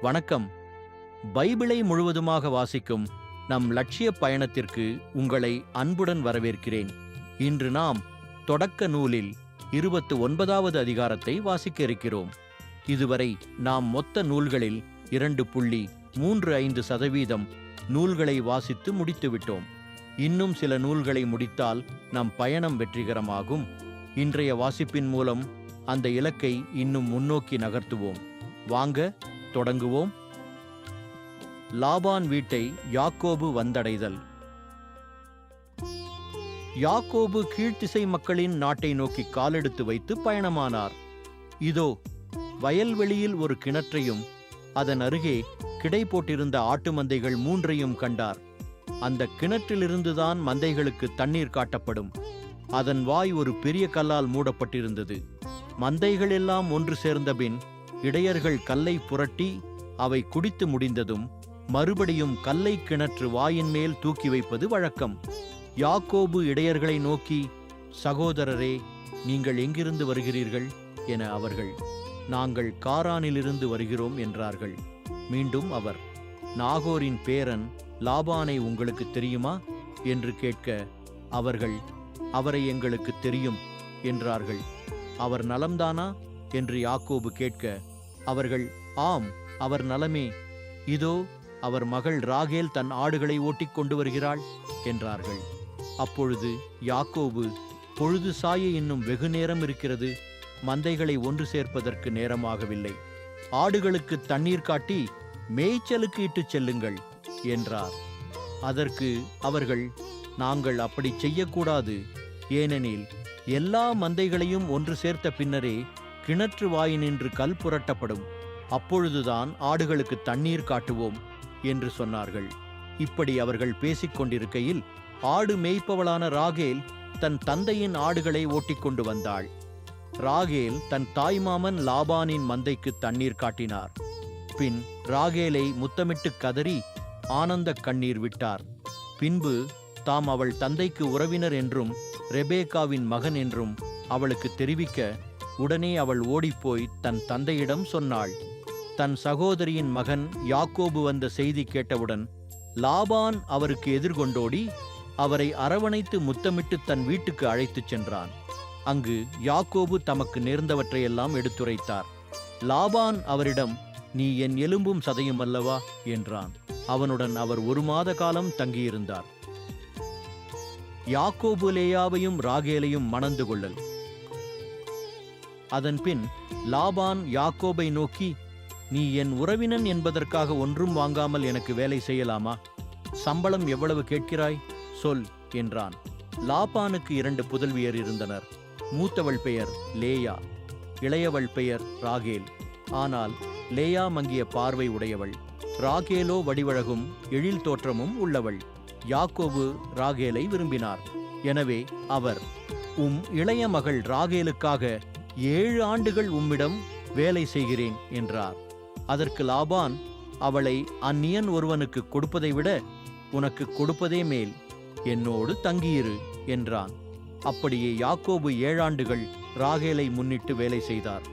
வணக்கம். பைபிளை முழுவதுமாக வாசிக்கும் நம் லட்சிய பயணத்திற்கு உங்களை அன்புடன் வரவேற்கிறேன். இன்று நாம் தொடக்க நூலில் 29வது அதிகாரத்தை வாசிக்க இருக்கிறோம். இதுவரை நாம் மொத்த நூல்களில் 2.35% நூல்களை வாசித்து முடித்துவிட்டோம். இன்னும் சில நூல்களை முடித்தால் நம் பயணம் வெற்றிகரமாகும். இன்றைய வாசிப்பின் மூலம் அந்த இலக்கை இன்னும் முன்னோக்கி நகர்த்துவோம். வாங்க தொடங்குவோம். லாபான் வீட்டை யாக்கோபு வந்தடைதல். யாக்கோபு கீழ்த்திசை மக்களின் நாட்டை நோக்கி காலெடுத்து வைத்து பயணமானார். இதோ வயல்வெளியில் ஒரு கிணற்றையும் அதன் அருகே கிடை போட்டிருந்த ஆட்டு மந்தைகள் 3ஐயும் கண்டார். அந்த கிணற்றிலிருந்துதான் மந்தைகளுக்கு தண்ணீர் காட்டப்படும். அதன் வாய் ஒரு பெரிய கல்லால் மூடப்பட்டிருந்தது. மந்தைகள் எல்லாம் ஒன்று சேர்ந்தபின் இடையர்கள் கல்லை புரட்டி அவை குடித்து முடிந்ததும் மறுபடியும் கல்லை கிணற்று வாயின் மேல் தூக்கி வைப்பது வழக்கம். யாக்கோபு இடையர்களை நோக்கி, சகோதரரே, நீங்கள் எங்கிருந்து வருகிறீர்கள் என அவர்கள், நாங்கள் காரானிலிருந்து வருகிறோம் என்றார்கள். மீண்டும் அவர், நாகோரின் பேரன் லாபானை உங்களுக்கு தெரியுமா என்று கேட்க அவர்கள், அவரை எங்களுக்கு தெரியும் என்றார்கள். அவர் நலம்தானா என்று யாக்கோபு கேட்க அவர்கள், ஆம், அவர் நலமே. இதோ அவர் மகள் ராகேல் தன் ஆடுகளை ஓட்டிக் கொண்டு வருகிறாள் என்றார்கள். அப்பொழுது யாக்கோபு, பொழுது சாய இன்னும் வெகு நேரம் இருக்கிறது, மந்தைகளை ஒன்று சேர்ப்பதற்கு நேரமாகவில்லை. ஆடுகளுக்கு தண்ணீர் காட்டி மேய்ச்சலுக்கு இட்டுச் செல்லுங்கள் என்றார். அதற்கு அவர்கள், நாங்கள் அப்படி செய்யக்கூடாது, ஏனெனில் எல்லா மந்தைகளையும் ஒன்று சேர்த்த பின்னரே கிணற்று வாயினின்று கல் புரட்டப்படும், அப்பொழுதுதான் ஆடுகளுக்கு தண்ணீர் காட்டுவோம் என்று சொன்னார்கள். இப்படி அவர்கள் பேசிக் கொண்டிருக்கையில் ஆடு மேய்ப்பவளான ராகேல் தன் தந்தையின் ஆடுகளை ஓட்டிக்கொண்டு வந்தாள். ராகேல் தன் தாய்மாமன் லாபானின் மந்தைக்கு தண்ணீர் காட்டினார். பின் ராகேலை முத்தமிட்டு கதறி ஆனந்த கண்ணீர் விட்டார். பின்பு தாம் அவள் தந்தைக்கு உறவினர் என்றும் ரெபேக்காவின் மகன் என்றும் அவளுக்கு தெரிவிக்க உடனே அவள் ஓடிப்போய் தன் தந்தையிடம் சொன்னாள். தன் சகோதரியின் மகன் யாக்கோபு வந்த செய்தி கேட்டவுடன் லாபான் அவருக்கு எதிர்கொண்டோடி அவரை அரவணைத்து முத்தமிட்டு தன் வீட்டுக்கு அழைத்துச் சென்றான். அங்கு யாக்கோபு தமக்கு நேர்ந்தவற்றையெல்லாம் எடுத்துரைத்தார். லாபான் அவரிடம், நீ என் எலும்பும் சதையும் அல்லவா என்றான். அவனுடன் அவர் 1 மாத காலம் தங்கியிருந்தார். யாக்கோபு லேயாவையும் ராகேலையும் மணந்து கொள்ளல். அதன்பின் லாபான் யாக்கோபை நோக்கி, நீ என் உறவினன் என்பதற்காக ஒன்றும் வாங்காமல் எனக்கு வேலை செய்யலாமா? சம்பளம் எவ்வளவு கேட்கிறாய்? சொல் என்றான். லாபானுக்கு 2 புதல்வியர் இருந்தனர். மூத்தவள் பெயர் லேயா, இளையவள் பெயர் ராகேல். ஆனால் லேயா மங்கிய பார்வை உடையவள், ராகேலோ வடிவழகும் எழில் தோற்றமும் உள்ளவள். யாக்கோபு ராகேலை விரும்பினார். எனவே அவர், இளைய மகள் ராகேலுக்காக 7 ஆண்டுகள் உம்மிடம் வேலை செய்கிறேன் என்றார். அதற்கு லாபான், அவளை அந்நியன் ஒருவனுக்கு கொடுப்பதை விட உனக்கு கொடுப்பதே மேல், என்னோடு தங்கியிரு என்றான். அப்படியே யாக்கோபு 7 ஆண்டுகள் ராகேலை முன்னிட்டு வேலை செய்தார்.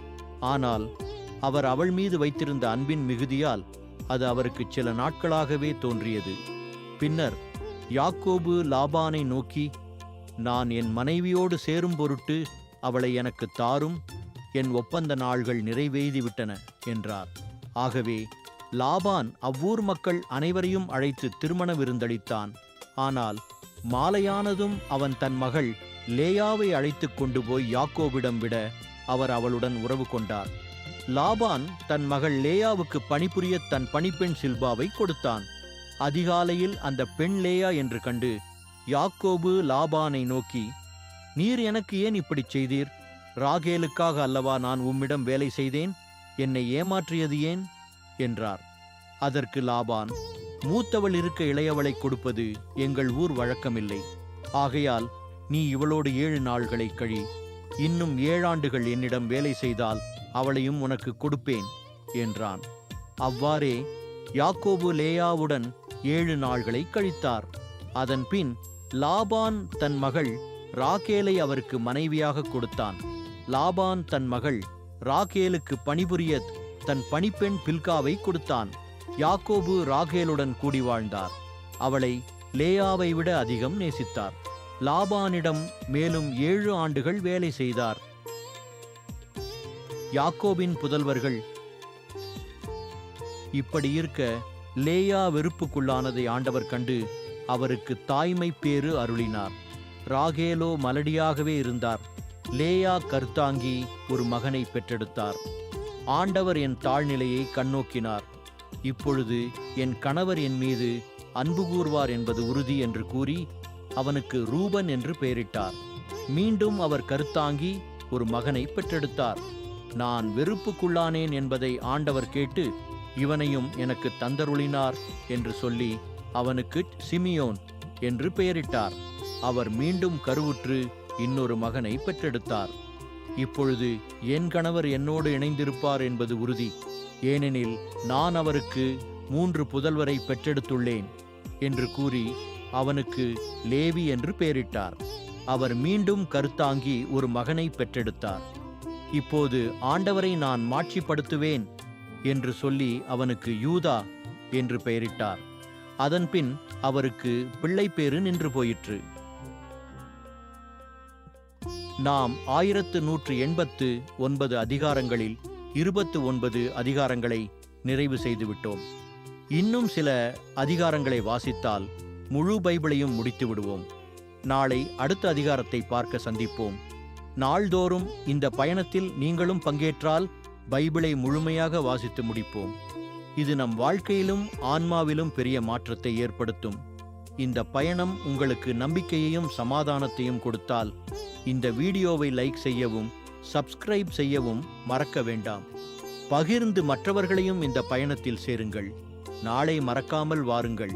ஆனால் அவர் அவள் மீது வைத்திருந்த அன்பின் மிகுதியால் அது அவருக்கு சில நாட்களாகவே தோன்றியது. பின்னர் யாக்கோபு லாபானை நோக்கி, நான் என் மனைவியோடு சேரும் பொருட்டு அவளை எனக்கு தாரும், என் ஒப்பந்த நாள்கள் நிறைவேறிவிட்டன என்றார். ஆகவே லாபான் அவ்வூர் மக்கள் அனைவரையும் அழைத்து திருமண விருந்தளித்தான். ஆனால் மாலையானதும் அவன் தன் மகள் லேயாவை அழைத்து கொண்டு போய் யாக்கோபிடம் விட அவர் அவளுடன் உறவு கொண்டார். லாபான் தன் மகள் லேயாவுக்கு பணிபுரிய தன் பணிப்பெண் சில்பாவை கொடுத்தான். அதிகாலையில் அந்த பெண் லேயா என்று கண்டு யாக்கோபு லாபானை நோக்கி, நீர் எனக்கு ஏன் இப்படிச் செய்தீர்? ராகேலுக்காக அல்லவா நான் உம்மிடம் வேலை செய்தேன்? என்னை ஏமாற்றியது ஏன் என்றார். அதற்கு லாபான், மூத்தவள் இருக்க இளையவளை கொடுப்பது எங்கள் ஊர் வழக்கமில்லை. ஆகையால் நீ இவளோடு 7 நாள்களை கழி. இன்னும் 7 ஆண்டுகள் என்னிடம் வேலை செய்தால் அவளையும் உனக்கு கொடுப்பேன் என்றான். அவ்வாறே யாக்கோபு லேயாவுடன் 7 நாள்களை கழித்தார். அதன் பின் லாபான் தன் மகள் ராகேலை அவருக்கு மனைவியாக கொடுத்தான். லாபான் தன் மகள் ராகேலுக்கு பணிபுரிய தன் பணிப்பெண் பில்காவை கொடுத்தான். யாக்கோபு ராகேலுடன் கூடி வாழ்ந்தார். அவளை லேயாவை விட அதிகம் நேசித்தார். லாபானிடம் மேலும் 7 ஆண்டுகள் வேலை செய்தார். யாக்கோபின் புதல்வர்கள் இப்படி இருக்க லேயா வெறுப்புக்குள்ளானதை ஆண்டவர் கண்டு அவருக்கு தாய்மை பேறு அருளினார். ராகேலோ மலடியாகவே இருந்தார். லேயா கர்த்தாங்கி ஒரு மகனை பெற்றெடுத்தார். ஆண்டவர் என் தாழ்நிலையை கண்ணோக்கினார். இப்பொழுது என் கணவர் என் மீது அன்பு கூர்வார் என்பது உறுதி என்று கூறி அவனுக்கு ரூபன் என்று பெயரிட்டார். மீண்டும் அவர் கருத்தாங்கி ஒரு மகனை பெற்றெடுத்தார். நான் வெறுப்புக்குள்ளானேன் என்பதை ஆண்டவர் கேட்டு இவனையும் எனக்கு தந்தருளினார் என்று சொல்லி அவனுக்கு சிமியோன் என்று பெயரிட்டார். அவர் மீண்டும் கருவுற்று இன்னொரு மகனை பெற்றெடுத்தார். இப்பொழுது என் கணவர் என்னோடு இணைந்திருப்பார் என்பது உறுதி, ஏனெனில் நான் அவருக்கு 3 புதல்வரை பெற்றெடுத்துள்ளேன் என்று கூறி அவனுக்கு லேவி என்று பெயரிட்டார். அவர் மீண்டும் கருத்தாங்கி ஒரு மகனை பெற்றெடுத்தார். இப்போது ஆண்டவரை நான் மாட்சிப்படுத்துவேன் என்று சொல்லி அவனுக்கு யூதா என்று பெயரிட்டார். அதன்பின் அவருக்கு பிள்ளைப்பேறு நின்று போயிற்று. நாம் 1189 அதிகாரங்களில் 29 அதிகாரங்களை நிறைவு செய்துவிட்டோம். இன்னும் சில அதிகாரங்களை வாசித்தால் முழு பைபிளையும் முடித்து விடுவோம். நாளை அடுத்த அதிகாரத்தை பார்க்க சந்திப்போம். நாள்தோறும் இந்த பயணத்தில் நீங்களும் பங்கேற்றால் பைபிளை முழுமையாக வாசித்து முடிப்போம். இது நம் வாழ்க்கையிலும் ஆன்மாவிலும் பெரிய மாற்றத்தை ஏற்படுத்தும். இந்த பயணம் உங்களுக்கு நம்பிக்கையையும் சமாதானத்தையும் கொடுத்தால் இந்த வீடியோவை லைக் செய்யவும் சப்ஸ்கிரைப் செய்யவும் மறக்க வேண்டாம். பகிர்ந்து மற்றவர்களையும் இந்த பயணத்தில் சேருங்கள். நாளை மறக்காமல் வாருங்கள்.